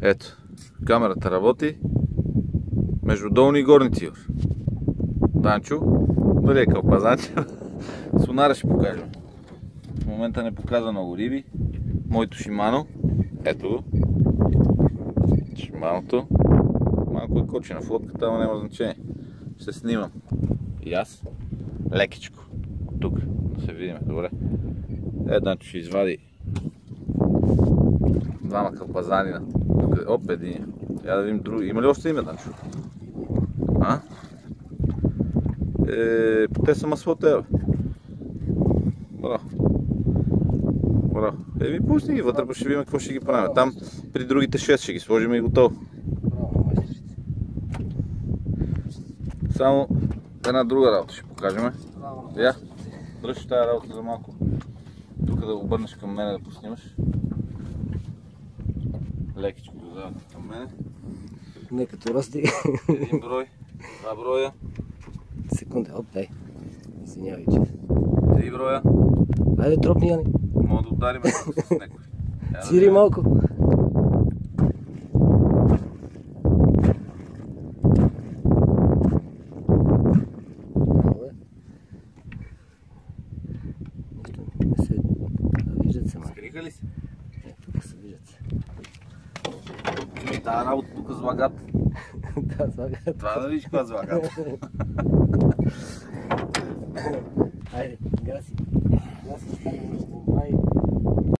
Ето, камерата работи между долни и горни цивър. Данчо, дали е кълпазанче? Сонара ще покажем. В момента не показва много риби. Моето Шимано. Ето го. Шиманото. Малко е кочи на флотката, ама няма значение. Ще снимам. И аз. Лекичко. Тук. Да се видим. Добре. Данчо ще извади двама кълпазанина. Оп, един. Я да видим други. Има ли още име, Данчо? Те са маслоте, бе. Браво. Браво. Пусни ги вътре, ще видим какво ще ги правим. Там при другите 6 ще ги сложим и готово. Само една друга работа ще покажем. Я, дръж тази работа за малко. Тук да обърнеш към мене да поснимаш. Лекичко го завате към мене. Не като расти. Един брой, два броя. Секунда, оп, дай. Извинявай, че. 3 броя. Айде, тропни, Яни. Мога да ударим с някой. Цири малко. Виждат се, малко. Скриха ли се? Тук се виждат се. Тази работа тук злагат. Да, злагат. Това да видиш каква злагат. Айде, гаси. Гаси, стане нещо.